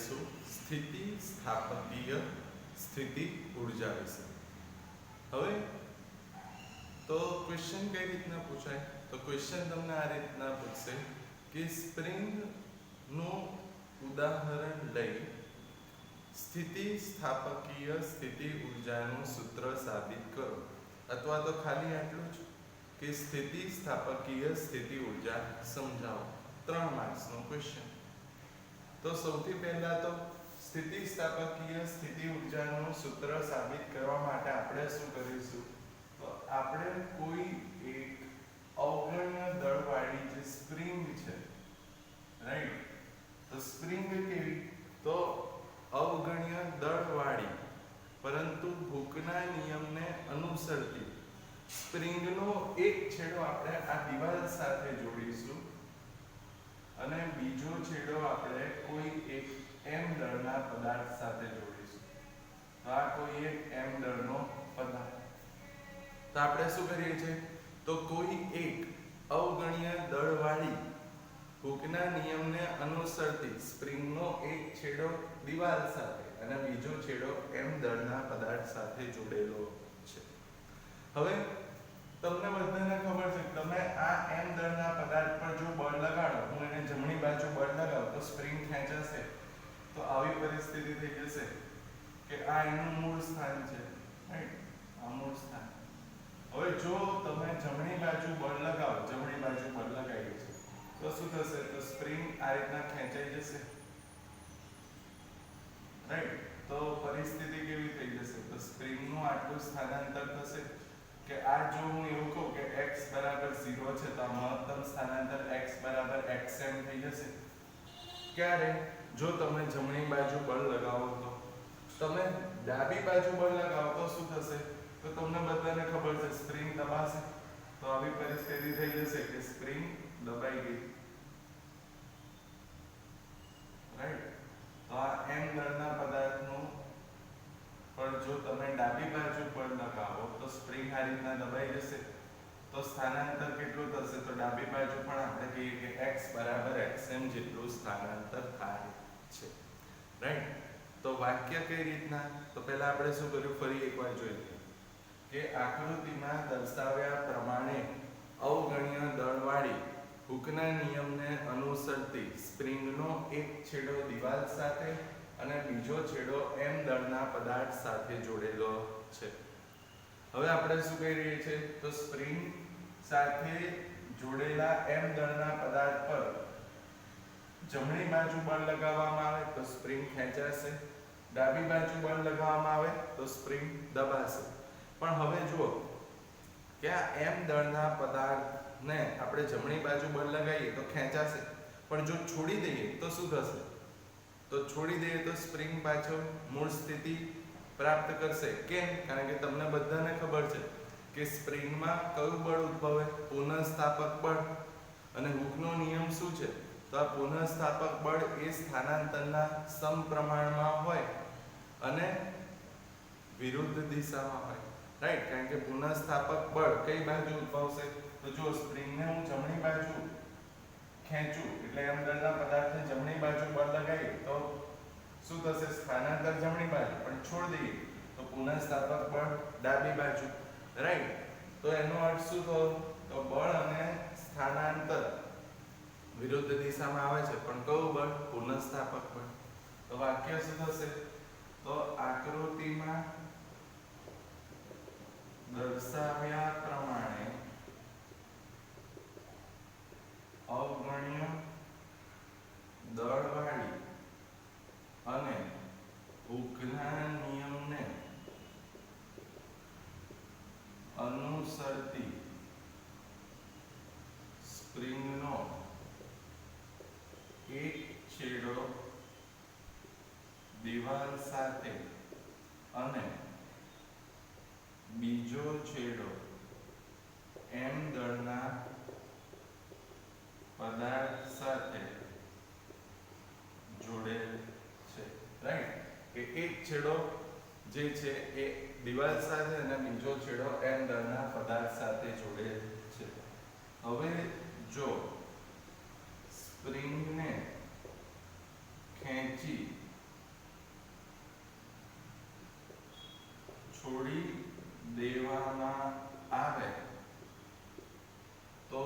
जाणीशुं स्थिति स्थापकीय स्थिति ऊर्जा विषे। हवे तो क्वेश्चन कई रीतना पूछाय तो क्वेश्चन तमने आ रीतना पूछशे कि स्प्रिंग नु उदाहरण लई स्थिति स्थापकीय स्थिति ऊर्जाનું सूत्र साबित करो अथवा तो खाली आटલું જ कि स्थिति स्थापकीय स्थिति ऊर्जा समझाओ। 3 मार्क्स नो क्वेश्चन। तो સૌથી પહેલા તો સ્થિતિ સ્થાપકીય સ્થિતિ ઊર્જાનું સૂત્ર સાબિત કરવા માટે આપણે શું કરીશું તો આપણે કોઈ એક અવગણ્ય દળવાળી જે સ્પ્રિંગ છે રાઈટ તો સ્પ્રિંગ કેવી તો અવગણ્ય દળવાળી પરંતુ હૂકના નિયમને અનુસરતી સ્પ્રિંગનો એક છેડો આપણે આ દિવાલ સાથે જોડીશું અને બીજો છેડો આપણે કોઈ એક m દળના પદાર્થ સાથે જોડીશું। તો આ કોઈ એક m દળનો પદાર્થ તો આપણે શું કરીએ છીએ તો કોઈ એક અવગણ્ય દળવાળી હૂકના નિયમને અનુસરતી સ્પ્રિંગનો એક છેડો દિવાલ સાથે અને બીજો છેડો m દળના પદાર્થ સાથે જોડેલો છે। હવે તમને બધાને ખબર છે તમે આ m દળના પદાર્થ પર જો બળ લગાડો હું એને જમણી બાજુ બળ લગાવું તો સ્પ્રિંગ ખેંચાશે તો આવી પરિસ્થિતિ થઈ જશે કે આ એનું મૂળ સ્થાન છે રાઈટ આ મૂળ સ્થાન। હવે જો તમે જમણી બાજુ બળ લગાવો જમણી બાજુ બળ લગાવી છે તો શું થશે તો સ્પ્રિંગ આ રીતના ખેંચાઈ જશે રાઈટ તો પરિસ્થિતિ કેવી થઈ જશે તો સ્પ્રિંગનું આટલું સ્થાનાંતર થશે કે આ જો હું એવું કહું કે x બરાબર 0 છે તો આ મહત્તમ સ્થાનાંતર x બરાબર xm થઈ જશે। ક્યારે જો તમે જમણી બાજુ બળ લગાવો તો તમે ડાબી બાજુ બળ લગાવો તો શું થશે તો તમને બધાને ખબર છે સ્પ્રિંગ દબાશે તો આવી પરિસ્થિતિ થઈ જશે કે સ્પ્રિંગ દબાઈ ગઈ રાઈટ। તો આ m દળના પદાર્થનું पर जो તમે ડાબી બાજુ પર લગાવો તો સ્પ્રિંગ આ રીતના દબાઈ જશે તો સ્થાનાંતર કેટલું થશે તો ડાબી બાજુ પણ આપણે કહીએ કે x બરાબર xm જેટલું સ્થાનાંતર થાય છે રાઈટ। તો વાક્ય કઈ રીતના તો પહેલા આપણે શું કર્યું ફરી એકવાર જોઈ લઈએ કે આકૃતિમાં દર્શાવ્યા પ્રમાણે અવગણ્ય દળવાળી હૂકના નિયમને અનુસરતી સ્પ્રિંગનો એક છેડો દિવાલ સાથે અને બીજો છેડો m દળના પદાર્થ સાથે જોડેલો છે। હવે આપણે શું કહી રહ્યા છીએ તો સ્પ્રિંગ સાથે જોડેલા m દળના પદાર્થ પર જમણી બાજુ બળ લગાવવામાં આવે તો સ્પ્રિંગ ખેંચાશે ડાબી બાજુ બળ લગાવવામાં આવે તો સ્પ્રિંગ દબાશે। પણ હવે જુઓ કે આ m દળના પદાર્થને આપણે જમણી બાજુ બળ લગાવીએ તો ખેંચાશે પણ જો છોડી દઈએ તો શું થશે तो छोड़ी दे तो स्प्रिंग पाछो मूल स्थिति प्राप्त करशे केम कारण के तमने बधाने खबर छे कि स्प्रिंग में कयुं बळ उद्भवे पुनःस्थापक बळ अने हुकनो नियम शुं छे तो आ पुनःस्थापक बळ ए स्थानांतरना समप्रमाणमां होय अने विरुद्ध दिशामां होय राइट कारण के पुनःस्थापक बळ कई बाजु उद्भवशे तो जो स्प्रिंग ने हूँ जमणी बाजु ખેંચું એટલે m દળના પદાર્થને જમણી બાજુ બળ લગાવી તો શું થશે સ્થાનાંતર જમણી બાજુ પણ છોડી દઈએ તો પુનઃસ્થાપક બળ ડાબી બાજુ રાઈટ। તો એનો અર્થ શું થયો તો બળ અને સ્થાનાંતર વિરુદ્ધ દિશામાં આવે છે પણ કયું બળ પુનઃસ્થાપક બળ। તો વાક્ય શું થશે તો આકૃતિમાં દર્શાવ્યા પ્રમાણે અવગણ્ય દળવાળી અને હૂકના નિયમને અનુસરતી સ્પ્રિંગનો એક છેડો દિવાલ સાથે અને બીજો છેડો m દળના पदार्थ साथे जोड़ेल छे राइट के एक छेड़ो जे छे ए दीवाल साथे अने बीजो छेड़ो m दळना पदार्थ साथे जोड़ेल छे। हवे जो स्प्रिंग ने खेंची છોડી દેવામાં આવે તો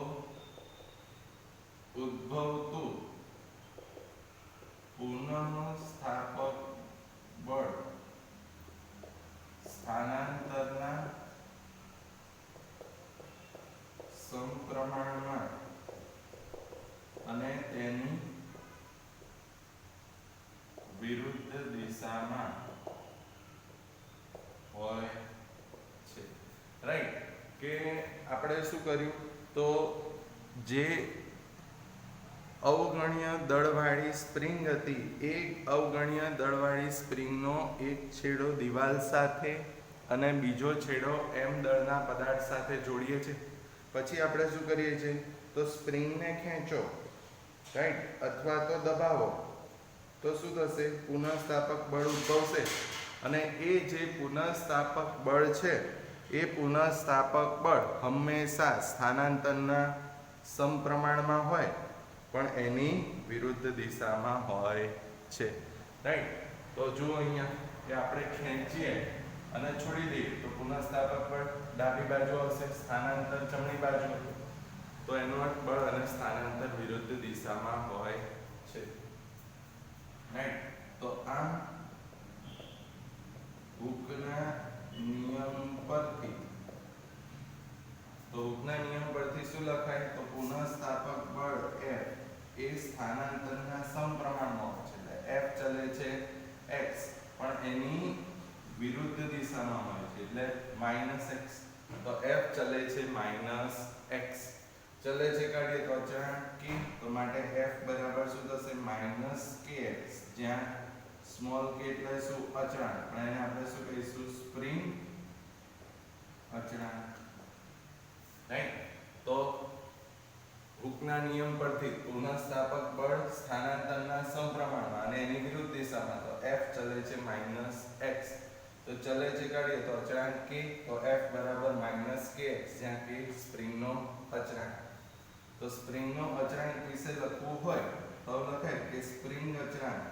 ઉદ્ભવતું પુનઃસ્થાપક બળ સ્થાનાંતરના સમપ્રમાણમાં અને તેની વિરુદ્ધ દિશામાં હોય છે. રાઈટ, કે આપણે શું કર્યું તો જે અવગણ્ય દળવાળી સ્પ્રિંગ હતી એ અવગણ્ય દળવાળી સ્પ્રિંગનો એક છેડો દિવાલ સાથે અને બીજો છેડો એમ દળના પદાર્થ સાથે જોડીએ છીએ. પછી આપણે શું કરીએ છીએ તો સ્પ્રિંગને ખેંચો, રાઈટ, અથવા તો દબાવો તો શું થશે? પુનઃસ્થાપક બળ ઉદ્ભવશે અને એ જે પુનઃસ્થાપક બળ છે એ પુનઃસ્થાપક બળ હંમેશા સ્થાનાંતરના સમપ્રમાણમાં હોય પણ એની વિરુદ્ધ દિશામાં હોય છે. રાઈટ, તો જુઓ અહીંયા કે આપણે ખેંચીએ અને છોડી દઈએ તો પુનઃસ્થાપક બળ ડાબી બાજુ આવશે, સ્થાનાંતર જમણી બાજુ, તો એનો અર્થ બળ અને સ્થાનાંતર વિરુદ્ધ દિશામાં હોય છે. રાઈટ, તો આમ હુકના નિયમ પરથી શું લખાય તો પુનઃસ્થાપક બળ F એ સ્થાનાંતરના સમપ્રમાણમાં હોય છે. એટલે F ચલે છે x પણ એની વિરુદ્ધ દિશામાં હોય છે એટલે -x, તો F ચલે છે -x, ચલે છે કાઢીએ તો અચળાંક k, તો માટે F બરાબર શું થશે? -kx, જ્યાં સ્મોલ k એટલે શું? અચળાંક, પણ એને આપણે શું કહીશું? સ્પ્રિંગ અચળાંક. રાઈટ, તો હુકના નિયમ પરથી પુનઃસ્થાપક બળ સ્થાનાંતરના સમપ્રમાણમાં અને એની વિરુદ્ધ દિશામાં, તો F ચલે છે -x, તો ચલે છે કાઢીએ તો અચળાંક k, તો F બરાબર -kx, જ્યાં k સ્પ્રિંગનો અચળાંક. તો સ્પ્રિંગનો અચળાંક વિશે લખવું હોય તો લખાય કે સ્પ્રિંગ અચળાંક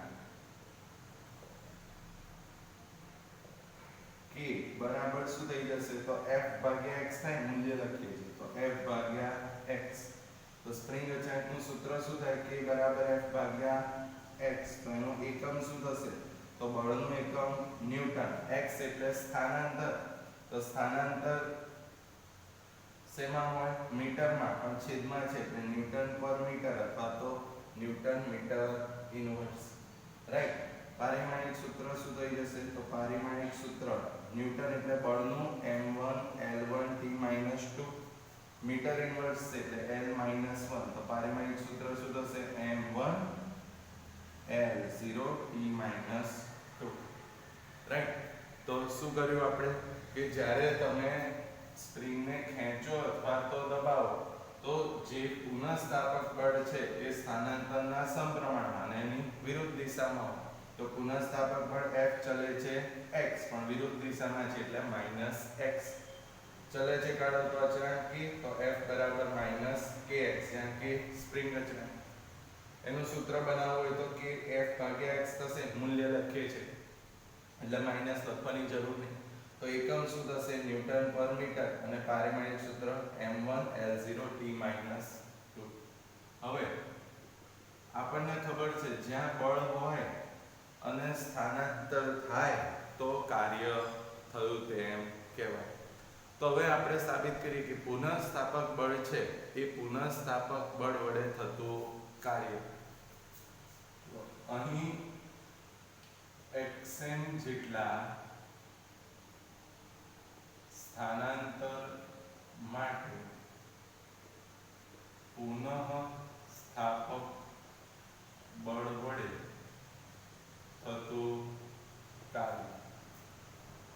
k બરાબર શું થઈ જશે? તો F ભાગ્યા x થાય, મૂલ્ય લખીએ છીએ તો F ભાગ્યા x. તો સ્પ્રિંગ અચળાંકનું સૂત્ર શું થાય? k બરાબર F ભાગ્યા x. તો એનું એકમ શું થશે? તો બળનું એકમ ન્યૂટન. x એટલે સ્થાનાંતર, તો સ્થાનાંતર શેમાં હોય? મીટરમાં, પણ છેદમાં છે એટલે ન્યૂટન પર મીટર અથવા તો ન્યૂટન મીટર ઇન્વર્સ. રાઈટ, પારિમાણિક સૂત્ર શું થઈ જશે? તો પારિમાણિક સૂત્ર ન્યૂટન એટલે બળનું m1 L1 T - 2, metre inverse છે એટલે L - 1, તો પારિમાણિક સૂત્ર શું થશે? m1 L0 T - 2. રાઈટ, તો શું કર્યું આપણે કે જ્યારે તમે સ્પ્રિંગને ખેંચો અથવા તો દબાવો તો જે પુનઃસ્થાપક બળ છે એ સ્થાનાંતરના સમપ્રમાણમાં અને એની વિરુદ્ધ દિશામાં હોય. તો પુનઃસ્થાપક બળ F ચલે છે x પણ વિરુદ્ધ દિશામાં છે એટલે -x, ચલે છે કાઢો તો અચળાંક k, તો F બરાબર -kx, જ્યાં k સ્પ્રિંગ અચળાંક. એનું સૂત્ર બનાવવું હોય તો k F ભાગ્યા x થશે, મૂલ્ય લખીએ છે એટલે માઈનસ લખવાની જરૂર નહીં. તો એકમ શું થશે? ન્યૂટન પર મીટર અને પારિમાણિક સૂત્ર m1 L0 T - 2. હવે આપણને ખબર છે જ્યાં બળ હોય અને સ્થાનાંતર થાય તો કાર્ય થયું તેમ કહેવાય. તો હવે આપણે સાબિત કરીએ કે પુનઃસ્થાપક બળ છે એ પુનઃસ્થાપક બળ વડે થતું કાર્ય. અહીં xm જેટલા સ્થાનાંતર માટે પુનઃસ્થાપક બળ વડે થતું કાર્ય.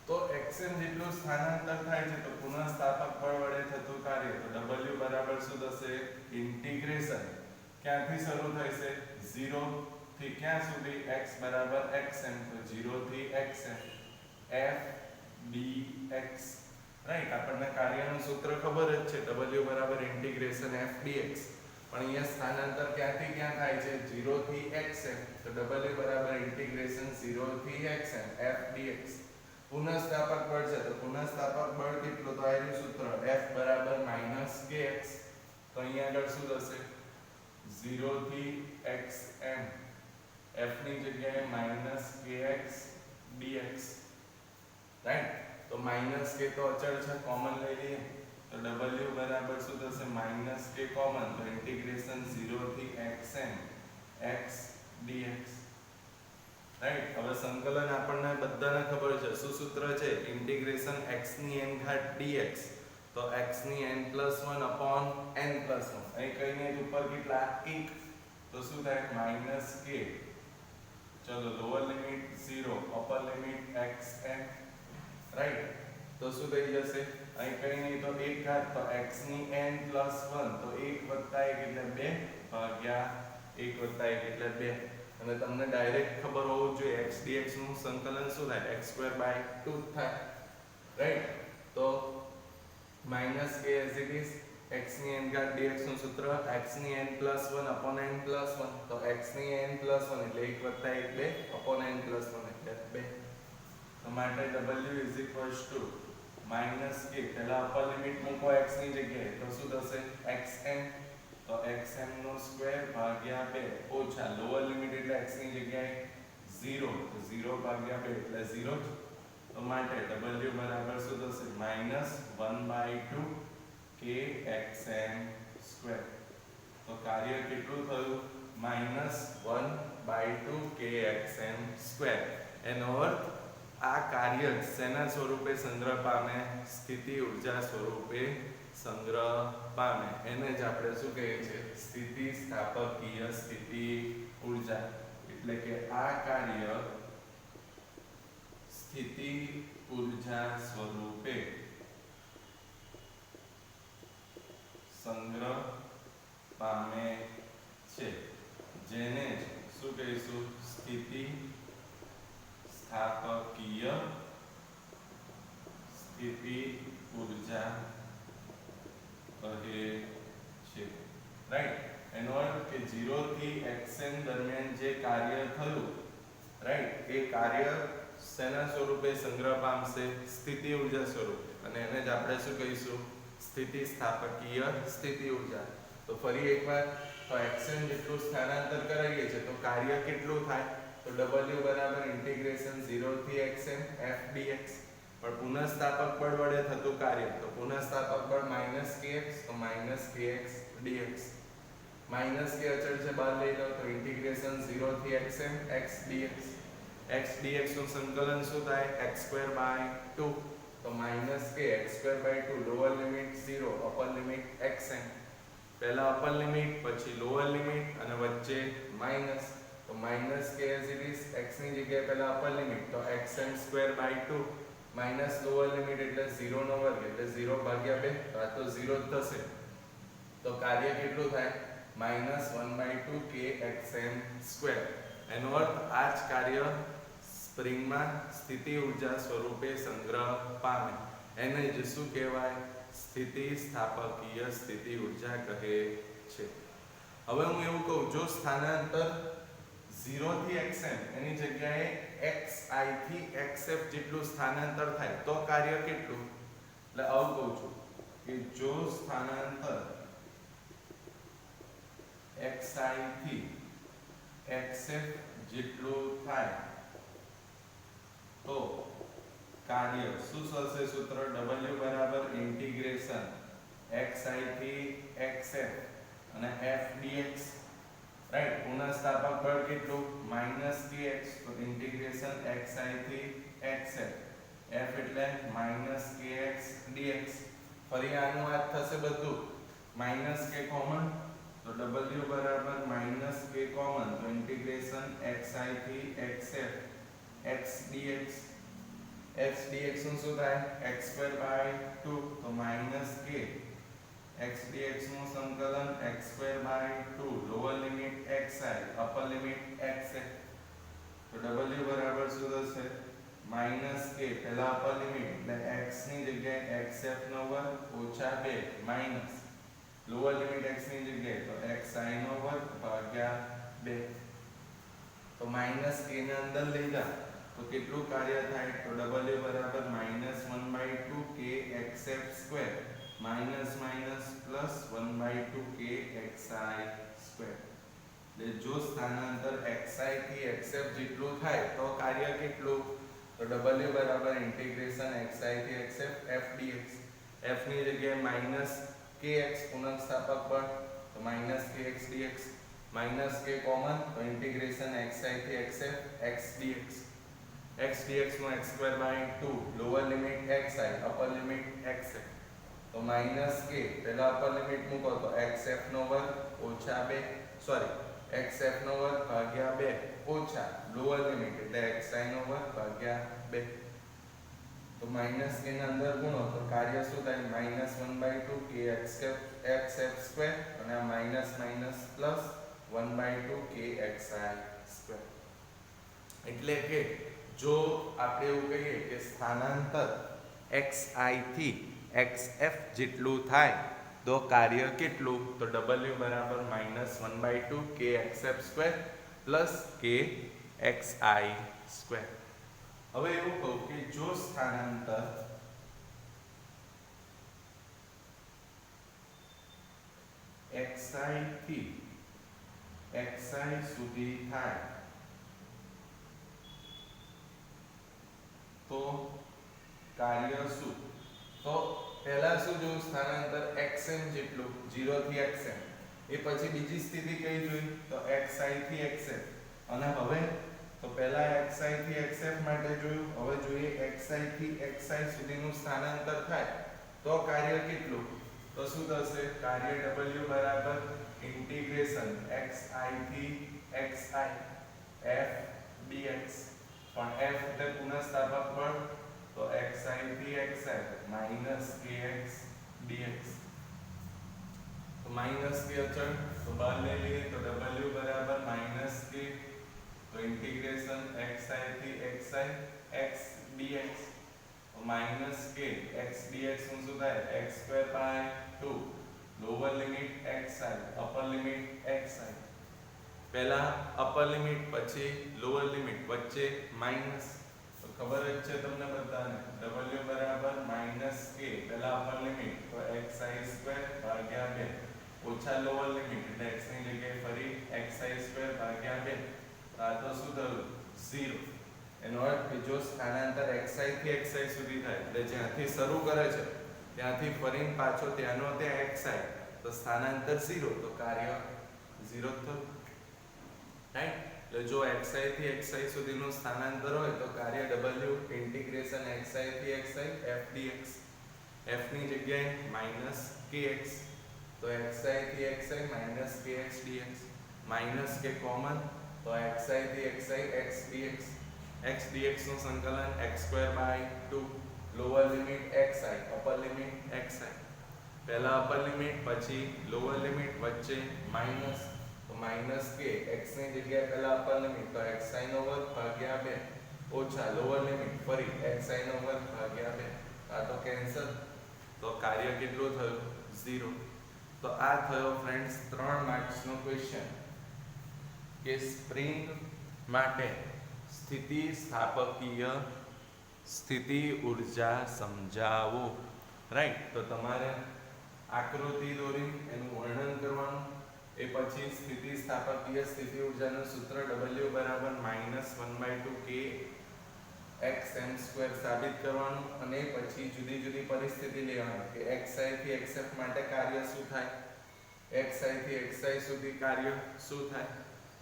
તો xm જેટલું સ્થાનાંતર થાય છે તો પુનઃસ્થાપક બળ વડે થતું કાર્ય, તો w બરાબર શું થશે? ઇન્ટિગ્રેશન ક્યાંથી શરૂ થશે? 0 થી ક્યાં સુધી? x બરાબર xm, તો 0 થી xm f dx. રાઈટ, આપણને કાર્યનું સૂત્ર ખબર જ છે w બરાબર ઇન્ટિગ્રેશન f dx, પણ અહીંયા સ્થાનાંતર ક્યાંથી ક્યાં થાય છે? 0 થી xm, તો w બરાબર ઇન્ટિગ્રેશન 0 થી xm f dx. તો પુનઃસ્થાપક બળ છે તો પુનઃસ્થાપક બળ કેટલું તો આયરું સૂત્ર F બરાબર -kx તો અહીંયા આગળ શું થશે 0 થી xm F ની જગ્યાએ -kx dx રાઈટ તો માઈનસ કે તો અચળ છે કોમન લઈ લઈએ તો w બરાબર શું થશે -k કોમન તો ઇન્ટિગ્રેશન 0 થી xm x dx રાઈટ હવે સંકલન આપણને બધાને ખબર છે શું સૂત્ર છે ઇન્ટિગ્રેશન x ની n ઘાત dx તો x ની n + 1 upon n + 1 અહીં કઈને ઉપર કેટલા 1 તો શું થાય -k ચલો lower limit 0 upper limit xm right તો શું થઈ જશે અહીં કઈ નહીં તો 1 ઘાત તો x ની n + 1 તો 1 + 1 એટલે 2 ભાગ્યા 1 + 1 એટલે 2 અને તમને ડાયરેક્ટ ખબર હોવું જોઈએ x dx નું સંકલન શું થાય x²/2 થાય રાઈટ તો -k as it is x ની n ઘાત dx નું સૂત્ર x ની n + 1 upon n + 1 તો x ની n + 1 એટલે 1 + 1 2 upon n + 1 એટલે 2 તો માટે w is equals to -k પહેલા અપર લિમિટ મૂકો x ની જગ્યાએ તો શું થશે xm તો xm નો સ્ક્વેર ભાગ્યા 2 ઓછા લોઅર લિમિટ એટલે x ની જગ્યાએ 0 તો 0 ભાગ્યા 2 એટલે 0 જ તો માટે w બરાબર શું થશે -1/2 kxm² તો કાર્ય કેટલું થયું -1/2 kxm² એનો અર્થ આ કાર્ય શેના સ્વરૂપે સંગ્રહ પામે સ્થિતિ ઊર્જા સ્વરૂપે સંગ્રહ પામે એને જ આપણે શું કહીએ છીએ સ્થિતિસ્થાપકીય સ્થિતિ ઊર્જા એટલે કે આ કાર્ય સ્થિતિ ઊર્જા સ્વરૂપે સંગ્રહ પામે છે જેને જ શું કહીશું સ્થિતિ સ્થાપકીય સ્થિતિ ઊર્જા કહે છે રાઈટ એનો અર્થ કે 0 થી xm દરમિયાન જે કાર્ય થયું રાઈટ એ કાર્ય શેના સ્વરૂપે સંગ્રહ પામશે સ્થિતિ ઊર્જા સ્વરૂપે અને એને જ આપણે શું કહીશું સ્થિતિસ્થાપકીય સ્થિતિ ઊર્જા તો ફરી એકવાર તો xm જેટલું સ્થાનાંતર કરાવીએ છે તો કાર્ય કેટલું થાય તો w બરાબર ઇન્ટિગ્રેશન 0 થી xm f dx પણ પુનઃસ્થાપક બળ વડે થતું કાર્ય તો પુનઃસ્થાપક બળ -kx તો -kx dx -k અચળ છે બહાર લઈ લો તો ઇન્ટિગ્રેશન 0 થી xm x dx x dx નું સંકલન શું થાય x²/2 તો -k x²/2 lower limit 0 upper limit xm પહેલા અપર લિમિટ પછી લોઅર લિમિટ અને વચ્ચે માઈનસ તો -k as it is x ની જગ્યાએ પહેલા અપર લિમિટ તો xm²/2 માઈનસ લોઅર લિમિટ એટલે 0 નો વર્ગ એટલે 0/2 તો આ તો 0 જ થશે તો કાર્ય કેટલું થાય -1/2 kxm² એનો અર્થ આ જ કાર્ય સ્પ્રિંગમાં સ્થિતિ ઊર્જા સ્વરૂપે સંગ્રહ પામે એને જ શું કહેવાય સ્થિતિસ્થાપકીય સ્થિતિ ઊર્જા કહે છે હવે હું એવું કહું જો સ્થાનાંતર 0 થી xm એની જગ્યાએ xi થી xf જેટલું સ્થાનાંતર થાય તો કાર્ય કેટલું એટલે આવું કહું છું કે જો સ્થાનાંતર xi થી xf જેટલું થાય તો કાર્ય શું થશે સૂત્ર w બરાબર ઇન્ટિગ્રેશન xi થી xf અને f dx રાઈટ પુનઃસ્થાપક બળ કેટલું -kx તો ઇન્ટિગ્રેશન xi થી xf f એટલે -kx dx ફરી આનું આ થશે બધું -k કોમન તો w બરાબર -k કોમન તો ઇન્ટિગ્રેશન xi થી xf x dx x dx નું શું થાય x²/2 તો -k x dx નું સંકલન x²/2 lower limit xi upper limit xf તો w બરાબર શું થશે -k પહેલા અપર લિમિટ એટલે x ની જગ્યાએ xf નો વર્ગ ઓછા 2 માઈનસ લોઅર લિમિટ x ની જગ્યાએ તો xi નો વર્ગ ભાગ્યા 2 તો -k ને અંદર લઈ જા તો કેટલું કાર્ય થાય? તો w બરાબર -1/2 k xf square minus minus plus 1/2 k xi square. એટલે જો સ્થાનાંતર xi થી xf જેટલું થાય તો કાર્ય કેટલું? તો w બરાબર ઇન્ટિગ્રેશન xi થી xf f dx. f ની જગ્યાએ માઇનસ kx પૂર્ણાંક સ્થાપક બળ તો minus kx dx, minus k common તો ઇન્ટિગ્રેશન xi થી xf x dx. x dx નો x²/2 lower limit xi upper limit xf તો માઇનસ k પહેલા અપર લિમિટ મૂકો તો xf નો વર્ગ ઓછા 2 સોરી xf નો વર્ગ ભાગ્યા 2 ઓછા લોઅર લિમિટ એટલે xi નો વર્ગ ભાગ્યા 2 તો માઇનસ k ના અંદર ગુણો તો કાર્ય શું થાય? -1/2 k xf સ્ક્વેર અને આ minus minus plus 1/2 k xi square. એટલે કે જો આપણે એવું કહીએ કે સ્થાનાંતર xi થી xf જેટલું થાય તો કાર્ય કેટલું? તો w બરાબર -1/2 k xf square plus k xi square. હવે એવું કહું કે જો સ્થાનાંતર xi થી xi સુધી થાય તો કાર્ય શું? તો પહેલા શું જોયું? સ્થાનાંતર xm જેટલું 0 થી xm. એ પછી બીજી સ્થિતિ કઈ જોઈ? તો xi થી xf. અને હવે તો પહેલા xi થી xf માટે જોયું, હવે જોઈએ xi થી xi સુધીનું સ્થાનાંતર થાય તો કાર્ય કેટલું? તો શું થશે? કાર્ય w બરાબર ઇન્ટિગ્રેશન xi થી xi f dx. પણ f એટલે પુનઃસ્થાપક બળ તો xi થી xi માઇનસ kx dx. તો માઇનસ k અચળ તો બહાર લઈ લઈએ તો w બરાબર માઇનસ k તો ઇન્ટિગ્રેશન xi થી xi x dx તો માઇનસ k x dx નું શું થાય? x²/2 lower limit xi upper limit xi. પહેલા અપર લિમિટ પછી લોઅર લિમિટ વચ્ચે માઇનસ તો ખબર જ છે તમને બધાને w બરાબર -k પહેલા અપર લિમિટ તો xi²/2 ઓછા લોઅર લિમિટ એટલે x ની જગ્યાએ ફરી xi²/2 આ તો શું થયું? 0. એનો અર્થ કે જો સ્થાનાંતર xi થી xi સુધી થાય એટલે જ્યાંથી શરૂ કરે છે ત્યાંથી ફરીને પાછો ત્યાંનો ત્યાં xi તો સ્થાનાંતર 0 તો કાર્ય 0 થયું. રાઈટ? એટલે જો xi થી xi સુધીનું સ્થાનાંતર હોય તો કાર્ય w ઇન્ટિગ્રેશન xi થી xi f dx. f ની જગ્યાએ -kx તો xi થી xi -kx dx. Minus k common તો xi થી xi x dx. x dx નું સંકલન x²/2 lower limit xi upper limit xi. પહેલા અપર લિમિટ પછી લોઅર લિમિટ વચ્ચે માઇનસ તો માઇનસ k x ની જગ્યાએ પહેલા અપર લિમિટ તો xi નો વર્ગ ભાગ્યા 2 ઓછા લોઅર લિમિટ ફરી xi નો વર્ગ ભાગ્યા 2 આ તો કેન્સલ તો કાર્ય કેટલું થયું? 0. તો આ થયો ફ્રેન્ડ્સ 3 માર્ક્સ નો ક્વેશ્ચન કે સ્પ્રિંગ માટે સ્થિતિ સ્થાપકીય સ્થિતિ ઊર્જા સમજાવો. રાઈટ? તો તમારે આકૃતિ દોરી એનું વર્ણન કરવાનું, એ પછી સ્થિતિ સ્થાપકીય સ્થિતિ ઊર્જાનું સૂત્ર w બરાબર -1/2 k xm² સાબિત કરવાનું અને પછી જુદી જુદી પરિસ્થિતિ લેવાની કે xi થી xf માટે કાર્ય શું થાય, xi થી xi સુધી કાર્ય શું થાય.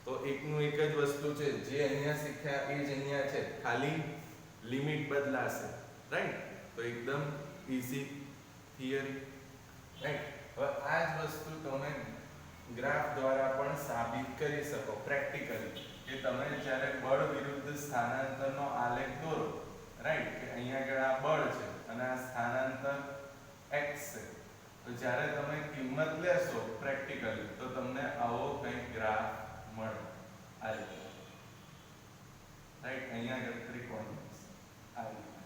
તો એકનું એક જ વસ્તુ છે જે અહીંયા શીખ્યા એ જ અહીંયા છે, ખાલી લિમિટ બદલાશે. રાઈટ? તો એકદમ ઈઝી થિયરી. રાઈટ? હવે આ જ વસ્તુ તમે ગ્રાફ દ્વારા પણ સાબિત કરી શકો પ્રેક્ટિકલી કે તમે જ્યારે બળ વિરુદ્ધ સ્થાનાંતરનો આલેખ દોરો. રાઈટ? કે અહીંયા આગળ આ બળ છે અને આ સ્થાનાંતર x છે. તો જ્યારે તમે કિંમત લેશો પ્રેક્ટિકલી તો તમને આવો કંઈક ગ્રાફ મળે આ રીતે. રાઈટ? અહીંયા આગળ ત્રિકોણ આ રીતે.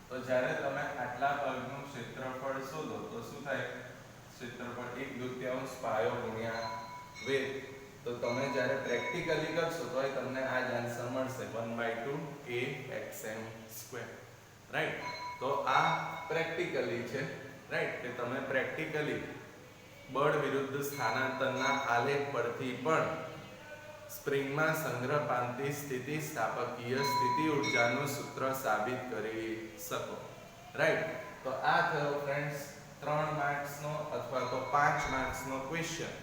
તો જ્યારે તમે આટલા ભાગનું ક્ષેત્રફળ શોધો તો શું થાય? ક્ષેત્રફળ 1/2 પાયો ગુણ્યા વેગ તો તમે જ્યારે પ્રેક્ટિકલી કરશો તો તમને આ જ આન્સર મળશે 1/2 kxm², રાઈટ. તો આ પ્રેક્ટિકલી છે, રાઈટ, કે તમે પ્રેક્ટિકલી બળ વિરુદ્ધ સ્થાનાંતરના આલેખ પરથી પણ સ્પ્રિંગમાં સંગ્રહ પામતી સ્થિતિસ્થાપકીય સ્થિતિ ઊર્જાનું સૂત્ર સાબિત કરી શકો, રાઈટ. તો આ થયો ફ્રેન્ડ્સ 3 માર્ક્સનો અથવા તો 5 માર્ક્સનો ક્વેશ્ચન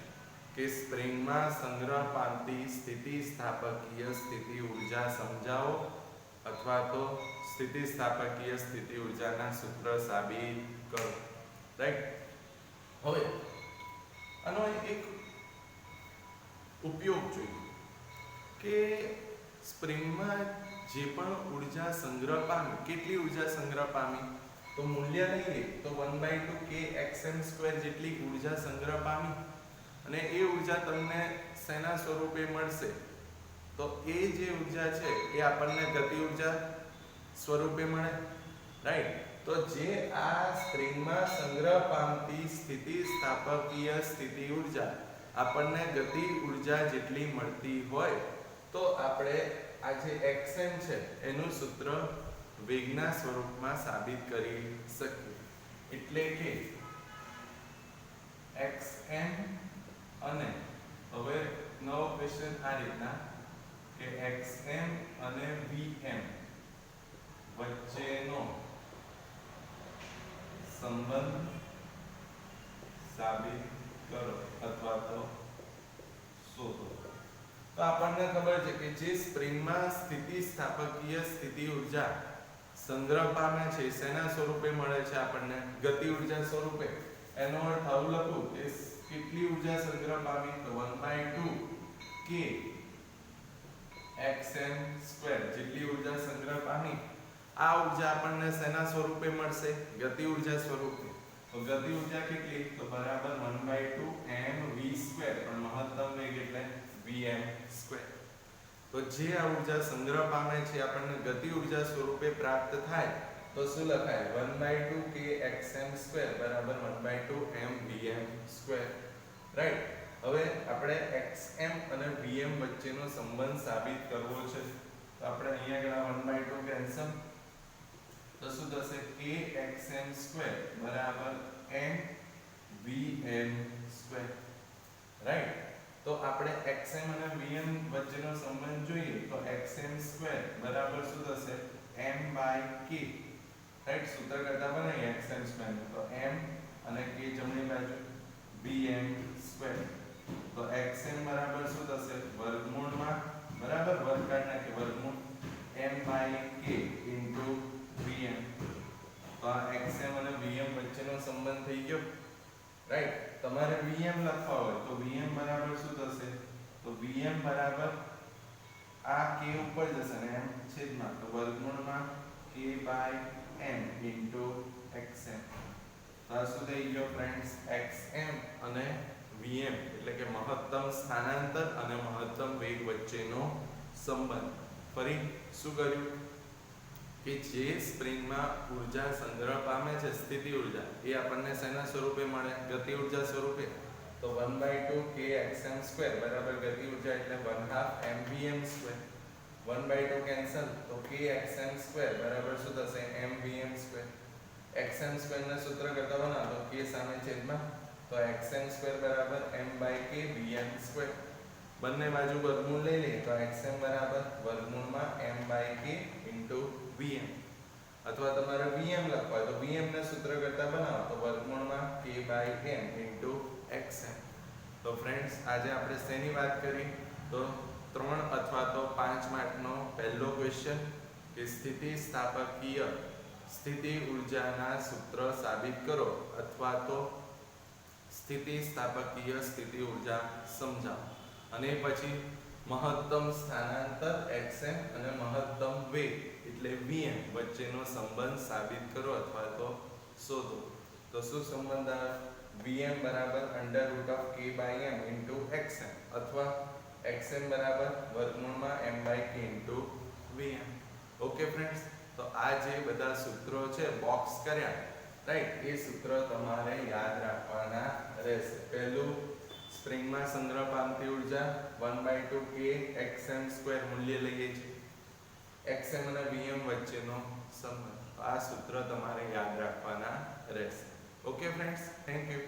કે સ્પ્રિંગમાં સંગ્રહ પામતી સ્થિતિસ્થાપકીય સ્થિતિ ઊર્જા સમજાવો અથવા તો સ્થિતિસ્થાપકીય સ્થિતિ ઊર્જાના સૂત્ર સાબિત કરો, રાઈટ. હવે આનો એક ઉપયોગ જોઈએ કે સ્પ્રિંગમાં જે પણ ઊર્જા સંગ્રહ પામી, કેટલી ઊર્જા સંગ્રહ પામી, તો મૂલ્ય લઈએ તો 1/2 kxm² જેટલી ઊર્જા સંગ્રહ પામી અને એ ઊર્જા તમને શેના સ્વરૂપે મળશે, તો એ જે ઊર્જા છે એ આપણને ગતિ ઊર્જા સ્વરૂપે મળે, રાઈટ. તો જે આ સ્પ્રિંગમાં સંગ્રહ પામતી સ્થિતિસ્થાપકીય સ્થિતિ ઊર્જા આપણને ગતિ ઊર્જા જેટલી મળતી હોય તો આપણે આ જે xm છે એનું સૂત્ર વેગના સ્વરૂપમાં સાબિત કરી શકીએ. એટલે કે xm અને હવે નવો ક્વેશ્ચન આ રીતના કે xm અને vm વચ્ચેનો સંબંધ સાબિત કરો અથવા તો શોધો. તો આપણને ખબર છે કે જે સ્પ્રિંગમાં સ્થિતિસ્થાપકીય સ્થિતિ ઊર્જા સંગ્રહ પામે છે શેના સ્વરૂપે મળે છે આપણને, ગતિ ઊર્જા સ્વરૂપે. એનો અર્થ આવું લખું કે કેટલી ઊર્જા સંગ્રહ પામી, તો 1/2 kxm² જેટલી ઊર્જા સંગ્રહ પામી. આ ઊર્જા આપણને શેના સ્વરૂપે મળશે, ગતિ ઊર્જા સ્વરૂપે. તો ગતિ ઊર્જા કેટલી, તો બરાબર 1/2 mv², પણ મહત્તમ વેગ એટલે vm². તો જે આ ઊર્જા સંગ્રહ પામે છે આપણને ગતિ ઊર્જા સ્વરૂપે પ્રાપ્ત થાય તો શું લખાય, 1/2 kxm² બરાબર 1/2 mvm², રાઈટ. હવે આપણે xm અને vm વચ્ચેનો સંબંધ સાબિત કરવો છે તો આપણે અહીંયા આગળ 1/2 કેન્સલ, તો શું થશે, kxm² બરાબર mvm², રાઈટ. તો આપણે xm અને vm વચ્ચેનો સંબંધ જોઈએ તો xm² બરાબર શું થશે, m/k, રાઈટ. સૂત્ર કરતા બનાવીએ xm² તો m અને k જમણી બાજુ vm². તો xm બરાબર શું થશે, વર્ગમૂળમાં, બરાબર, વર્ગ કાઢી નાખીએ, વર્ગમૂળ m/k vm. તો આ xm અને vm વચ્ચેનો સંબંધ થઈ ગયો, રાઈટ. તમારે vm લખવા હોય તો vm બરાબર શું થશે, તો vm બરાબર આ k ઉપર જશે ને m છેદમાં, તો વર્ગમૂળમાં k/m xm. તો આ શું થઈ ગયો ફ્રેન્ડ્સ, xm અને vm એટલે કે મહત્તમ સ્થાનાંતર અને મહત્તમ વેગ વચ્ચેનો સંબંધ. ફરી શું કર્યું કે જે સ્પ્રિંગમાં ઊર્જા સંગ્રહ પામે છે સ્થિતિ ઊર્જા એ આપણને શેના સ્વરૂપે મળે, ગતિ ઊર્જા સ્વરૂપે. તો 1/2 kxm² બરાબર ગતિ ઊર્જા એટલે 1/2 mvm². 1/2 કેન્સલ તો kxm² બરાબર શું થશે, mvm². xm² ના સૂત્ર કરતા બનાવો તો k સામે છેદમાં, તો xm² બરાબર m/k vm². બંને બાજુ વર્ગમૂળ લઈ લઈએ તો xm બરાબર વર્ગમૂળમાં m/k vm. અથવા તમારે vm લખવા તો vm ના સૂત્ર કરતા બનાવો તો વર્ગમૂળમાં k/m xm. તો ફ્રેન્ડ્સ આજે આપણે શેની વાત કરી, તો 3 અથવા તો 5 માર્કનો પહેલો ક્વેશ્ચન કે સ્થિતિસ્થાપકીય સ્થિતિ ઊર્જાના સૂત્ર સાબિત કરો અથવા તો સ્થિતિસ્થાપકીય સ્થિતિ ઊર્જા સમજાવો. અને પછી મહત્તમ સ્થાનાંતર xm અને મહત્તમ વેગ એટલે vm વચ્ચેનો સંબંધ સાબિત કરો અથવા તો શોધો. તો શું સંબંધ આવે, vm બરાબર √k/m xm અથવા xm બરાબર વર્ગમૂળમાં m/k vm. ઓકે ફ્રેન્ડ્સ, તો આ જે બધા સૂત્રો છે બોક્સ કર્યા, રાઈટ, એ સૂત્ર તમારે યાદ રાખવાના રહેશે. પહેલું સ્પ્રિંગમાં સંગ્રહ પામતી ઉર્જા 1/2 k xm² મૂલ્ય લઈએ છીએ xm અને vm વચ્ચેનો સંબંધ. આ સૂત્ર તમારે યાદ રાખવાના રહેશે. Okay friends, thank you.